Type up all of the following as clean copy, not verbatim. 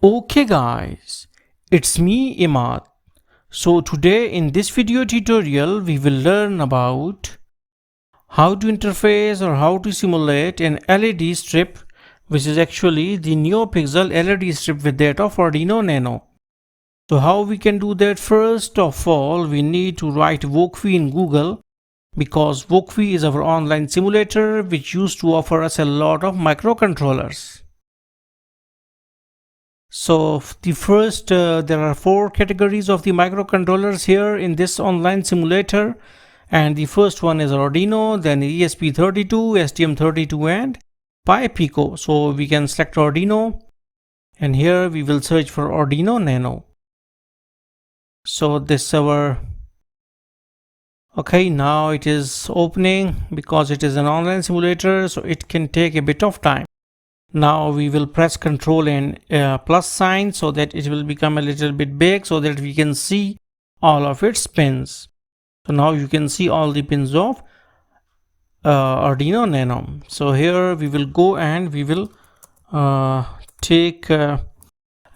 Okay guys, it's me Imad. So today in this video tutorial we will learn about how to interface or how to simulate an LED strip, which is actually the neopixel LED strip with that of Arduino Nano. So how we can do that? First of all, we need to write wokwi in Google, because wokwi is our online simulator which used to offer us a lot of microcontrollers. So the first, there are 4 categories of the microcontrollers here in this online simulator, and the first one is Arduino, then ESP32, STM32 and PiPico. So we can select Arduino, and here we will search for Arduino Nano. So this our okay, now it is opening because it is an online simulator, so it can take a bit of time. Now we will press Ctrl and plus sign so that it will become a little bit big so that we can see all of its pins. So now you can see all the pins of Arduino Nano. So here we will go and we will take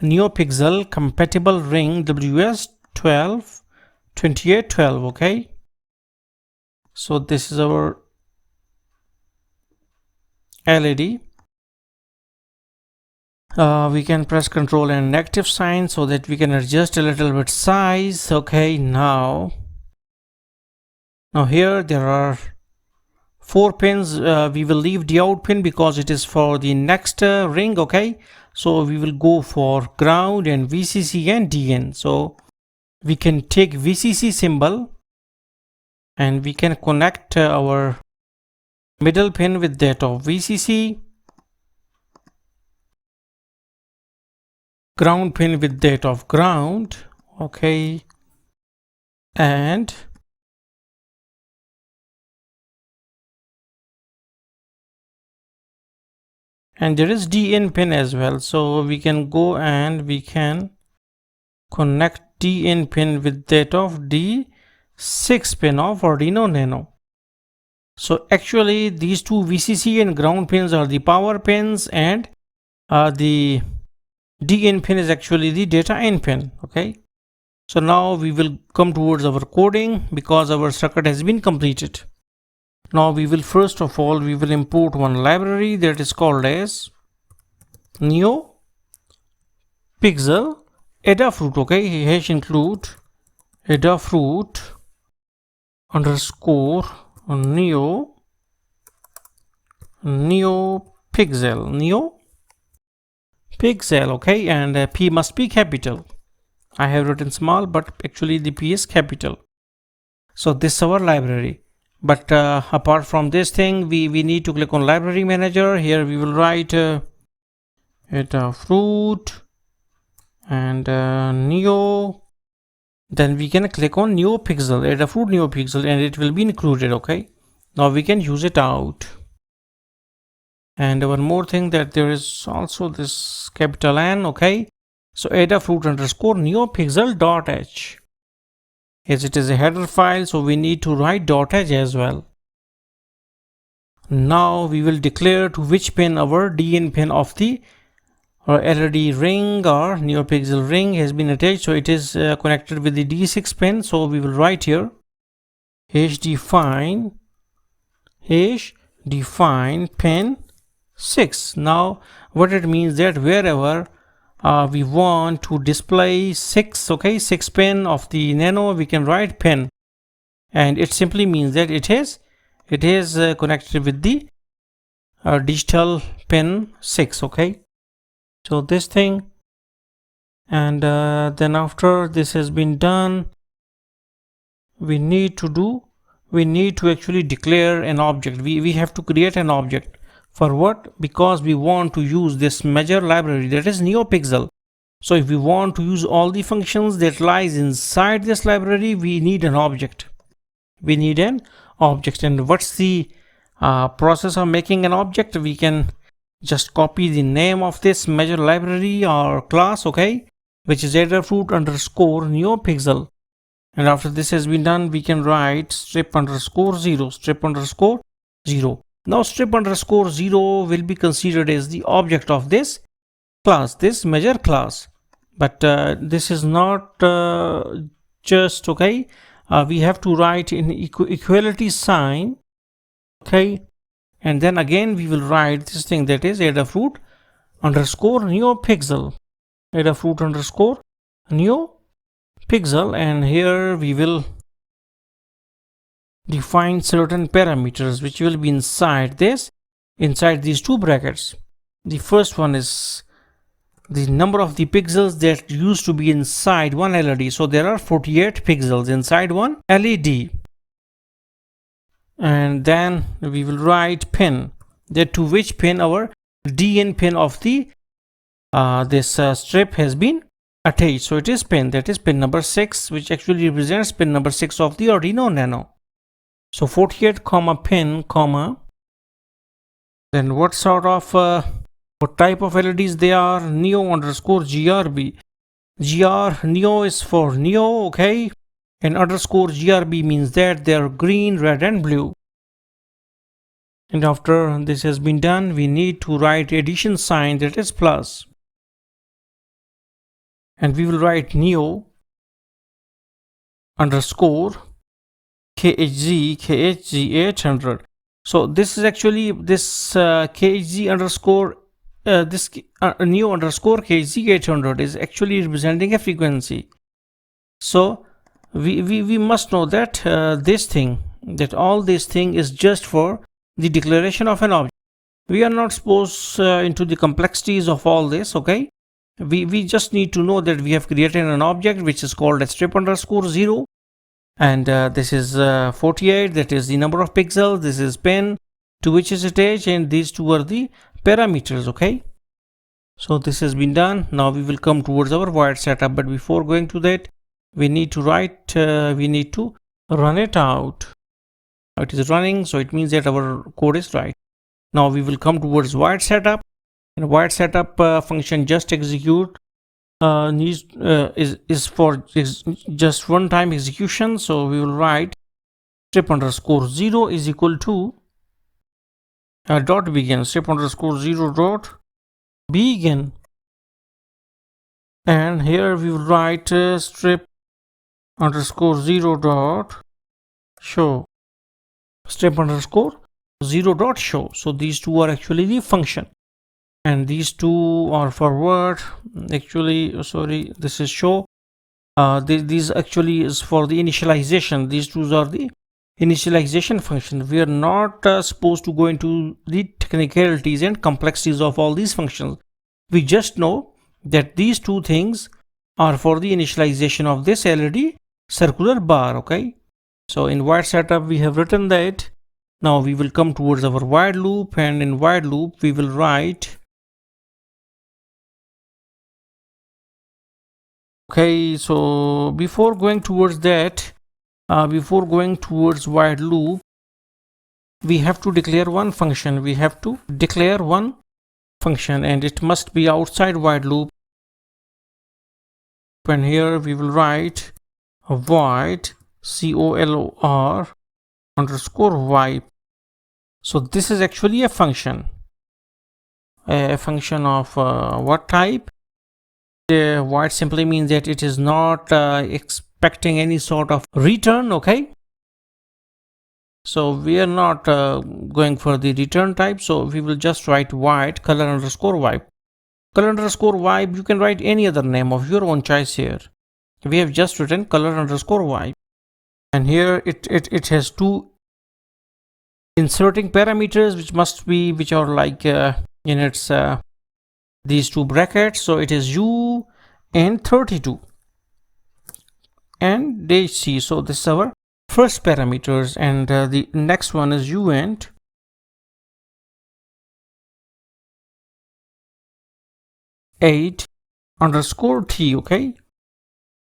neopixel compatible ring ws2812. Okay, so this is our LED. We can press Ctrl and negative sign so that we can adjust a little bit size. Okay, now here there are 4 pins. We will leave the out pin because it is for the next ring. Okay, so we will go for ground and VCC and DN. So we can take VCC symbol and we can connect our middle pin with that of VCC, ground pin with that of ground. Okay, and there is DN pin as well, so we can go and we can connect DN pin with that of D6 pin of Arduino Nano. So actually these two VCC and ground pins are the power pins, and the DN pin is actually the data in pin. Okay, so now we will come towards our coding because our circuit has been completed. Now we will first of all we will import one library that is called as neopixel adafruit. Okay, hash include adafruit underscore neopixel. Okay, and P must be capital. I have written small, but actually the P is capital. So this is our library. But apart from this thing, we need to click on library manager. Here we will write adafruit and neo. Then we can click on neopixel, adafruit neopixel, and it will be included. Okay, now we can use it out. And one more thing, that there is also this capital N. Okay, so adafruit underscore neopixel dot h, as it is a header file, so we need to write .h as well. Now we will declare to which pin our DN pin of the LED ring or neopixel ring has been attached. So it is connected with the D6 pin, so we will write here hash define pin 6. Now what it means, that wherever we want to display 6, okay, 6 pin of the nano, we can write pin, and it simply means that it is connected with the digital pin 6. Okay, so this thing, and then after this has been done, we need to actually declare an object. We have to create an object. For what? Because we want to use this measure library, that is neopixel. So if we want to use all the functions that lies inside this library, we need an object. And what's the process of making an object? We can just copy the name of this measure library or class, okay, which is adafruit underscore neopixel. And after this has been done, we can write strip underscore 0. Now strip underscore 0 will be considered as the object of this class, this measure class. But this is not just okay. We have to write in equality sign, okay, and then again we will write this thing, that is adafruit underscore neopixel, adafruit underscore neopixel, and here we will define certain parameters which will be inside these two brackets. The first one is the number of the pixels that used to be inside one LED. So there are 48 pixels inside one LED. And then we will write pin, that to which pin our DN pin of the this strip has been attached. So it is pin, that is pin number 6, which actually represents pin number 6 of the Arduino Nano. So 48 comma pin comma, then what sort of what type of LEDs they are, neo underscore GRB. Neo is for neo, okay, and underscore GRB means that they are green, red and blue. And after this has been done, we need to write addition sign, that is plus, and we will write neo underscore KHZ 800. So this is actually this KHZ underscore this neo underscore KHZ 800 is actually representing a frequency. So we must know that all this thing is just for the declaration of an object. We are not supposed into the complexities of all this, okay. We just need to know that we have created an object which is called a strip underscore 0, and this is 48, that is the number of pixels. This is pin to which is attached, and these two are the parameters, okay. So this has been done. Now we will come towards our void setup, but before going to that, we need to write we need to run it out. It is running, so it means that our code is right. Now we will come towards void setup, and void setup function just execute is for just one time execution. So we will write strip underscore 0 is equal to dot begin, strip underscore 0 dot begin, and here we will write strip underscore 0 dot show, strip underscore 0 dot show. So these two are actually the function, and these two are forward. Actually, sorry, this is show. These actually is for the initialization. These two are the initialization function. We are not supposed to go into the technicalities and complexities of all these functions. We just know that these two things are for the initialization of this LED circular bar, okay. So in void setup we have written that. Now we will come towards our while loop, and in while loop we will write, okay, so before going towards that, before going towards while loop, we have to declare one function. We have to declare one function, and it must be outside while loop. And here we will write a void color underscore wipe. So this is actually a function of what type? Void simply means that it is not expecting any sort of return, okay. So we are not going for the return type, so we will just write void color underscore wipe. Color underscore wipe, you can write any other name of your own choice here. We have just written color underscore wipe, and here it has two inserting parameters which are like in its these two brackets. So it is u and 32 and dash. So this is our first parameters, and the next one is u and 8 underscore t, okay,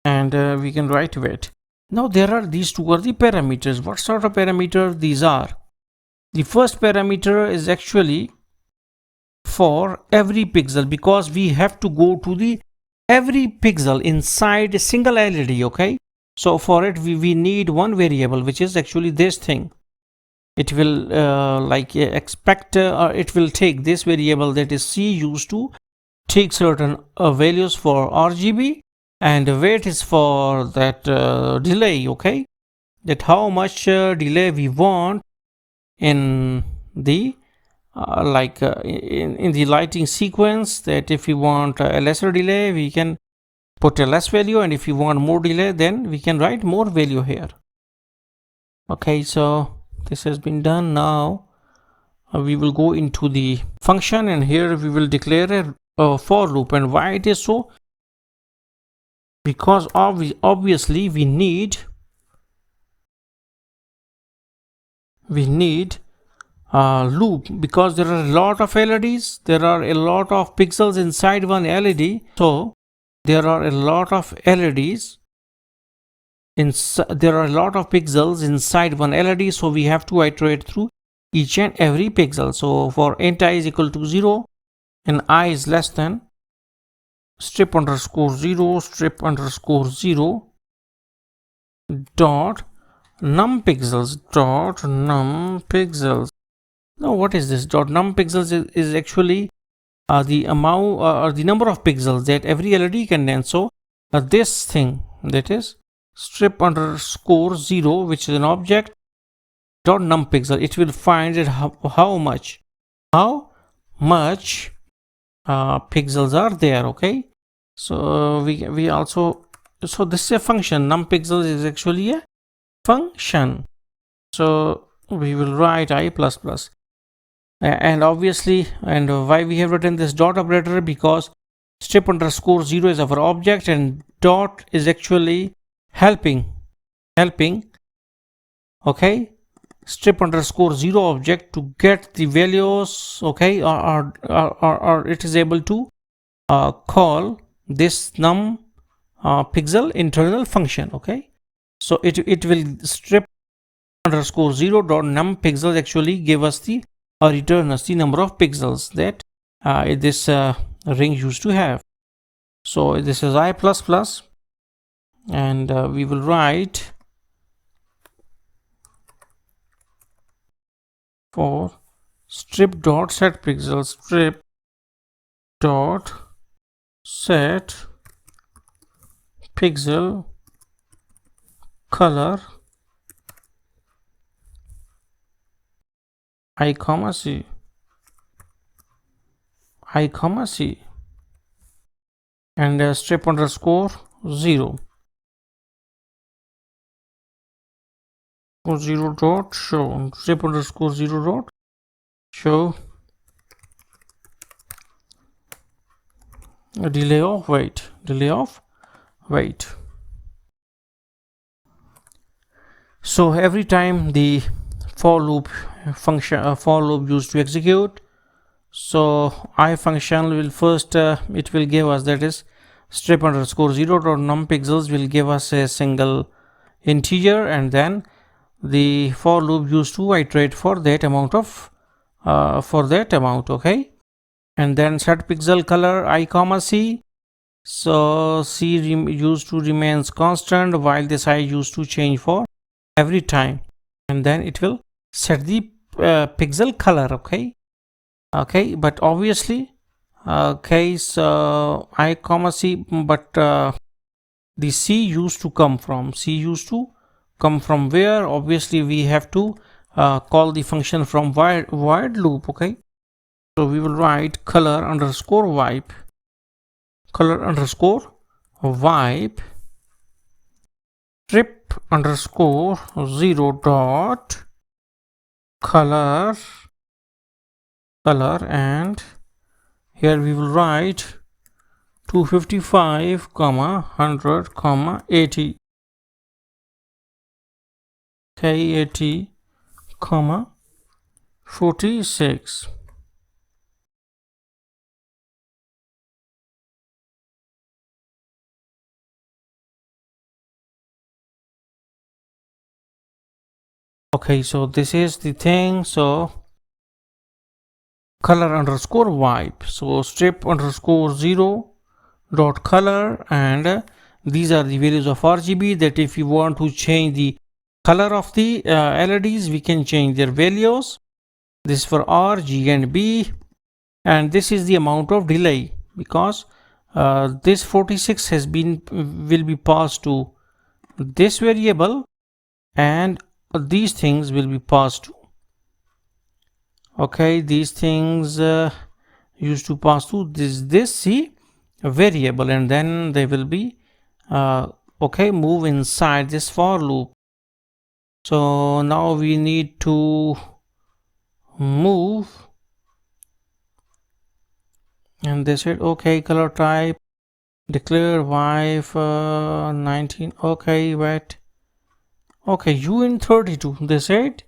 and we can write weight. Now there are these two are the parameters. What sort of parameter these are? The first parameter is actually for every pixel, because we have to go to the every pixel inside a single LED, okay. So for it we need one variable, which is actually this thing. It will expect or it will take this variable, that is c used to take certain values for RGB, and wait is for that delay. Okay, that how much delay we want in the in the lighting sequence. That if we want a lesser delay, we can put a less value, and if you want more delay, then we can write more value here. Okay, so this has been done. Now we will go into the function, and here we will declare a for loop. And why it is so? Because obviously we need loop, because there are a lot of LEDs, there are a lot of pixels inside one LED. So there are a lot of LEDs there are a lot of pixels inside one LED, so we have to iterate through each and every pixel. So for int I is equal to 0 and I is less than strip underscore 0 dot numpixels. Now what is this? Dot numpixels is actually the amount or the number of pixels that every LED contains. So this thing, that is strip underscore 0, which is an object, dot numpixel, it will find it how much pixels are there. Okay, so we also, so this is a function. Numpixels is actually a function, so we will write I plus plus. And obviously, and why we have written this dot operator? Because strip underscore 0 is our object, and dot is actually helping okay, strip underscore 0 object to get the values. Okay, or it is able to call this num pixel internal function. Okay, so it will strip underscore 0 dot num pixels actually give us the return us the number of pixels that this ring used to have. So this is I plus plus, and we will write for strip dot set pixel, strip dot set pixel color I comma c and strip underscore 0 dot show, strip underscore 0 dot show a delay of wait. So every time the for loop function for loop used to execute, so I function will first it will give us, that is strip underscore 0 dot num pixels will give us a single integer, and then the for loop used to iterate for that amount of okay, and then set pixel color I comma c. So c used to remains constant, while this I used to change for every time, and then it will set the pixel color. Okay, but obviously okay, so I comma c, but the c used to come from where? Obviously we have to call the function from while loop. Okay, so we will write color underscore wipe strip underscore 0 dot color, and here we will write 255 100 80 80 46. Okay, so this is the thing. So color underscore wipe, so strip underscore 0 dot color, and these are the values of RGB, that if you want to change the color of the LEDs, we can change their values. This is for R, G and B, and this is the amount of delay. because this 46 will be passed to this variable, and these things will be passed to, okay, these things used to pass to this C variable, and then they will be okay, move inside this for loop. So now we need to move, and they said okay, color type declare wife 19, okay, wait, okay, UN32, they said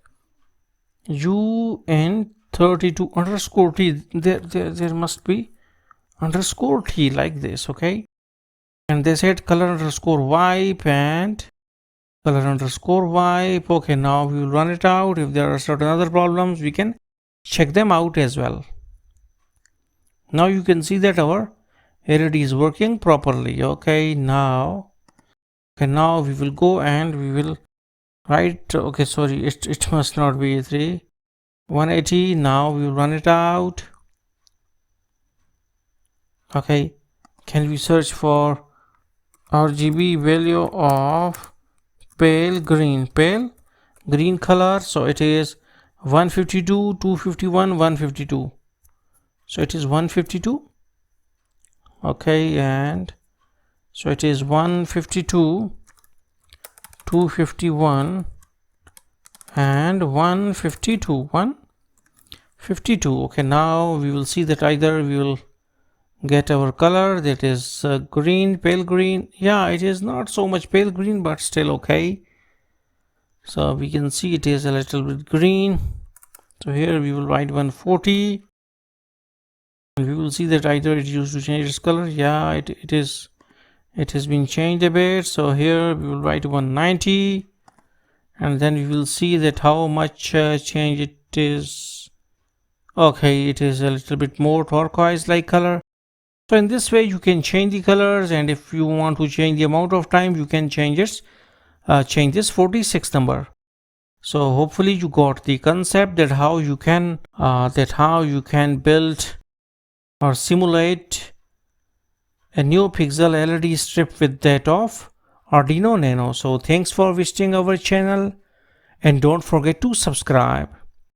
UN32 underscore T, there must be underscore T like this, okay, and they said color underscore wipe and color underscore wipe. Okay, now we will run it out. If there are certain other problems, we can check them out as well. Now you can see that our LED is working properly. Okay, now we will go and we will write, okay, sorry, it must not be 180. Now we will run it out. Okay, can we search for RGB value of pale green color? So it is 152, 251, 152. So it is 152. Okay, and so it is 152, 251 and 152. Okay, now we will see that either we will get our color, that is green, pale green. Yeah, it is not so much pale green, but still okay. So we can see it is a little bit green. So here we will write 140. And we will see that either it used to change its color. Yeah, it has been changed a bit. So here we will write 190, and then we will see that how much change it is. Okay, it is a little bit more turquoise like color. So in this way you can change the colors, and if you want to change the amount of time, you can change this 46 number. So hopefully you got the concept that how you can build or simulate a neopixel LED strip with that of Arduino Nano. So thanks for visiting our channel, and don't forget to subscribe.